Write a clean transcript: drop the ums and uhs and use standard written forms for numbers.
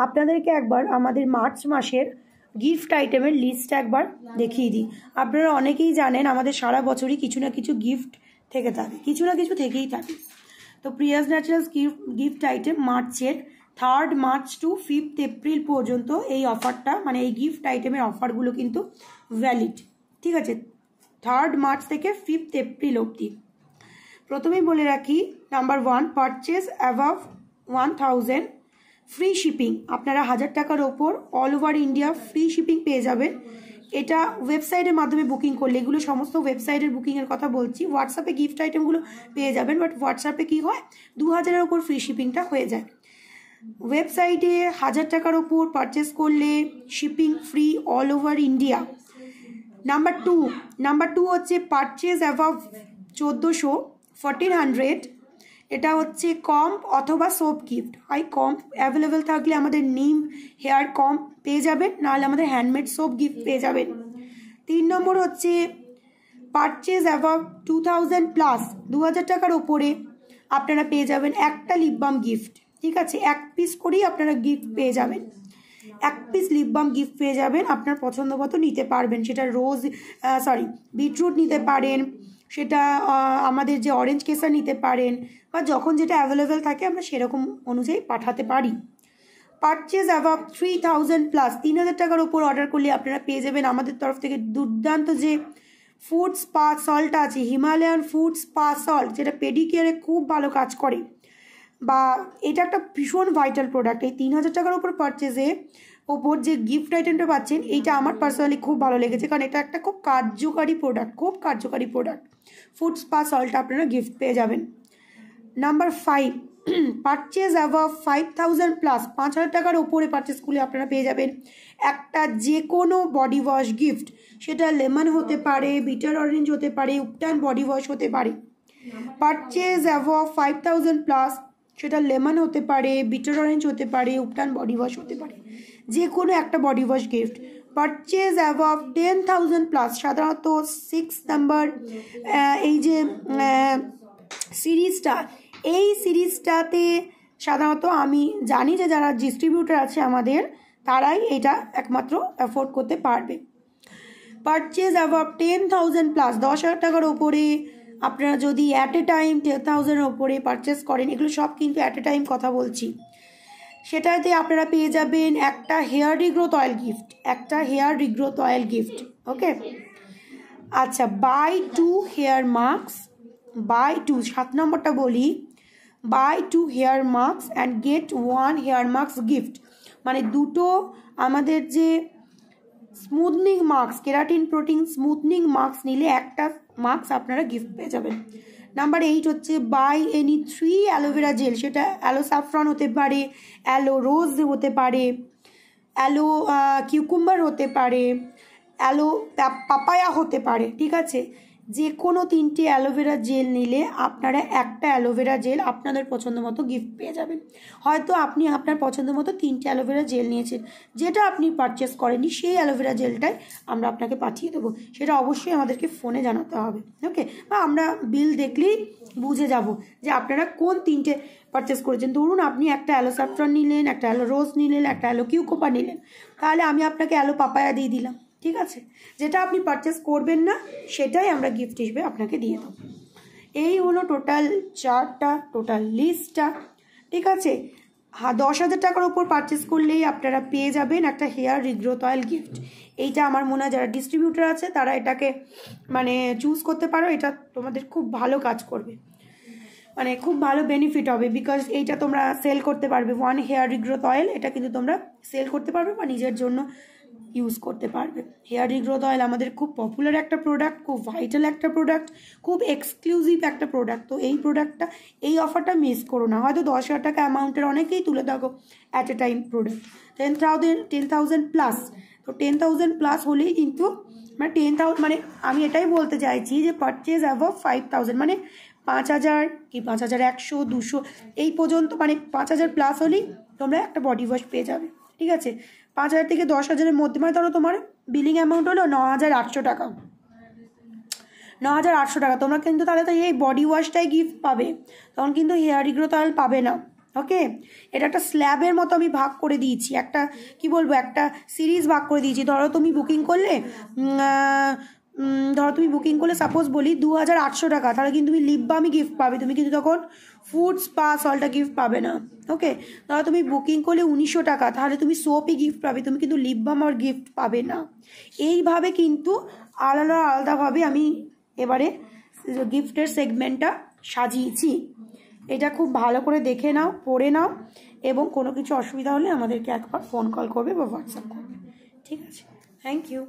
আপনাদেরকে একবার আমাদের মার্চ মাসের গিফট আইটেমের লিস্ট একবার দেখিয়ে দিই। আপনারা অনেকেই জানেন আমাদের সারা বছরই কিছু না কিছু গিফট থেকে থাকে, কিছু না কিছু থেকেই থাকে। তো প্রিয়াস ন্যাচারালস গিফট আইটেম মার্চের 3rd March two 5th April পর্যন্ত এই অফারটা, মানে এই গিফট আইটেমের অফারগুলো কিন্তু ভ্যালিড, ঠিক আছে? 3rd মার্চ থেকে 5th এপ্রিল অবধি। প্রথমেই বলে রাখি, number 1, purchase above 1000 free shipping. আপনারা 1000 টাকার ওপর all over India free shipping পেয়ে যাবেন। এটা ওয়েবসাইটের মাধ্যমে বুকিং করলে, এগুলো সমস্ত ওয়েবসাইটের বুকিংয়ের কথা বলছি। হোয়াটসঅ্যাপে গিফট আইটেমগুলো পেয়ে যাবেন, বাট হোয়াটসঅ্যাপে কী হয়, 2000-এর ওপর ফ্রি শিপিংটা হয়ে যায়। ওয়েবসাইটে 1000 টাকার ওপর পারচেস করলে shipping free all over India. Number two হচ্ছে পারচেজ অ্যাবাভ 1400 1400, এটা হচ্ছে কম্প অথবা সোপ গিফট। হয় কম্প অ্যাভেলেবেল থাকলে আমাদের নিম হেয়ার কম্প পেয়ে যাবেন, নাহলে আমাদের হ্যান্ডমেড সোপ গিফট পেয়ে যাবেন। 3 নম্বর হচ্ছে পারচেজ অ্যাবাভ 2000 প্লাস, 2000 টাকার ওপরে আপনারা পেয়ে যাবেন একটা লিপ বাম গিফট, ঠিক আছে? 1 পিস করেই আপনারা গিফট পেয়ে যাবেন, 1 পিস লিপ বাম গিফট পেয়ে যাবেন। আপনার পছন্দ মতো নিতে পারবেন, সেটা বিটরুট নিতে পারেন, সেটা আমাদের যে অরেঞ্জ কেসার নিতে পারেন, বা যখন যেটা অ্যাভেলেবেল থাকে আমরা সেরকম অনুযায়ী পাঠাতে পারি। পারচেজ অ্যাবাভ 3000 প্লাস, 3000 টাকার ওপর অর্ডার করলে আপনারা পেয়ে যাবেন আমাদের তরফ থেকে দুর্দান্ত যে ফুড স্পা সল্ট আছে, হিমালয়ান ফুড স্পা সল্ট, যেটা পেডিকেয়ারে খুব ভালো কাজ করে, বা এটা একটা ভীষণ ভাইটাল প্রোডাক্ট। এই 3000 টাকার ওপর পারচেজে ওপর যে গিফট আইটেমটা পাচ্ছেন, এইটা আমার পার্সোনালি খুব ভালো লেগেছে, কারণ এটা একটা খুব কার্যকারী প্রোডাক্ট। ফুড স্পা সল্ট আপনারা গিফট পেয়ে যাবেন। নাম্বার 5, পারচেজ অ্যাবাভ 5000 প্লাস, 5000 টাকার ওপরে পারচেজ করলে আপনারা পেয়ে যাবেন একটা যে কোনো বডি ওয়াশ গিফট, সেটা লেমন হতে পারে, বিটার অরেঞ্জ হতে পারে, উপটান বডি ওয়াশ হতে পারে। পারচেজ অ্যাবাভ 5000 প্লাস, সেটা লেমন হতে পারে, বিটার অরেঞ্জ হতে পারে, উপটান বডি ওয়াশ হতে পারে, যে কোনো একটা body wash gift. Purchase above 10,000 plus, সাধারণত 6 নাম্বার এই যে সিরিজটা, এই সিরিজটাতে সাধারণত আমি জানি যে যারা ডিস্ট্রিবিউটার আছে আমাদের, তারাই এটা একমাত্র অ্যাফোর্ড করতে পারবে। পারচেজ অ্যাবাভ 10,000 প্লাস, 10,000 টাকার ওপরে আপনারা যদি অ্যাট এ টাইম 10,000-এর ওপরে পারচেস করেন, এগুলো সব কিন্তু অ্যাট এ টাইম কথা বলছি, সেটাতে আপনারা পেয়ে যাবেন একটা hair regrowth oil gift, okay? আচ্ছা, বাই 2 হেয়ার মাস্ক, 7 নম্বরটা বলি, buy 2 hair mask and get 1 hair mask gift, মানে দুটো আমাদের যে smoothening mask, keratin protein smoothening mask নিলে একটা মাস্ক আপনারা গিফট পেয়ে যাবেন। নাম্বার 8 হচ্ছে বাই এনি 3 অ্যালোভেরা জেল, সেটা অ্যালো স্যাফরন হতে পারে, অ্যালো রোজ হতে পারে, অ্যালো কিউকুম্বার হতে পারে, অ্যালো পাপায়া হতে পারে, ঠিক আছে? যে কোনো 3টে অ্যালোভেরা জেল নিলে আপনারা একটা অ্যালোভেরা জেল আপনাদের পছন্দ মতো গিফট পেয়ে যাবেন। হয়তো আপনি আপনার পছন্দ মতো 3টে অ্যালোভেরা জেল নিয়েছেন, যেটা আপনি পারচেস করেননি সেই অ্যালোভেরা জেলটাই আমরা আপনাকে পাঠিয়ে দেবো, সেটা অবশ্যই আমাদেরকে ফোনে জানাতে হবে, ওকে? বা আমরা বিল দেখলেই বুঝে যাব যে আপনারা কোন 3টে পারচেস করেছেন। ধরুন আপনি একটা অ্যালো স্যাফরন নিলেন, একটা অ্যালো রোজ নিলেন, একটা অ্যালো কিউকুম্বার নিলেন, তাহলে আমি আপনাকে অ্যালো পাপায়া দিয়ে দিলাম, ঠিক আছে? যেটা আপনি পারচেস করবেন না সেটাই আমরা গিফট হিসেবে আপনাকে দিয়ে দেবো। এই হলো টোটাল চার্টটা, টোটাল লিস্টটা, ঠিক আছে? 10,000 টাকার ওপর পারচেস করলেই আপনারা পেয়ে যাবেন একটা হেয়ার রিগ্রোথ অয়েল গিফট। এইটা আমার মনে হয় যারা ডিস্ট্রিবিউটার আছে তারা এটাকে মানে চুজ করতে পারো, এটা তোমাদের খুব ভালো কাজ করবে, মানে খুব ভালো বেনিফিট হবে, বিকজ এইটা তোমরা সেল করতে পারবে। 1 হেয়ার রিগ্রোথ অয়েল, এটা কিন্তু তোমরা সেল করতে পারবে বা নিজের জন্য ইউজ করতে পারবে। হেয়ার রিগ্রোথ অয়েল আমাদের খুব পপুলার একটা প্রোডাক্ট, খুব ভাইটাল একটা প্রোডাক্ট, খুব এক্সক্লুসিভ একটা প্রোডাক্ট। তো এই প্রোডাক্টটা, এই অফারটা মিস করো না। হয়তো 10,000 টাকা অ্যামাউন্টের অনেকেই তুলে থাকো at a time product, 10,000 plus. তো 10,000 প্লাস হলেই কিন্তু মানে 10,000, মানে আমি এটাই বলতে চাইছি যে পারচেজ অ্যাবাভ 5,000, মানে 5,000 কি 5,100, 200 এই পর্যন্ত, মানে 5,000 প্লাস হলেই তোমরা একটা বডি ওয়াশ পেয়ে যাবে, ঠিক আছে? 5,000 থেকে 10,000-এর মধ্যে, মানে ধরো তোমার বিলিং অ্যামাউন্ট হলো 9,800 টাকা, 9,800 টাকা, তোমরা কিন্তু তাহলে তো এই বডি ওয়াশটাই গিফট পাবে, তখন কিন্তু হেয়ার রিগ্রোথ অয়েল পাবে না, ওকে, এটা একটা স্ল্যাবের মতো আমি ভাগ করে দিয়েছি, একটা কি বলবো, একটা সিরিজ ভাগ করে দিয়েছি। ধরো তুমি বুকিং করলে সাপোজ বলি 2800 টাকা, তাহলে কিন্তু তুমি লিপ বামই গিফট পাবে, তুমি কিন্তু তখন ফুড স্পা সলটা গিফট পাবে না। ওকে, ধরো তুমি বুকিং করলে 1900 টাকা, তাহলে তুমি সোপই গিফট পাবে, তুমি কিন্তু লিপ বাম আর গিফট পাবে না। এইভাবে কিন্তু আলাদা আলাদাভাবে আমি এবারে গিফটের সেগমেন্টটা সাজিয়েছি। এটা খুব ভালো করে দেখে নাও, পড়ে নাও, এবং কোনো কিছু অসুবিধা হলে আমাদেরকে একবার ফোন কল করবে বা হোয়াটসঅ্যাপ করবে। ঠিক আছে, থ্যাংক ইউ।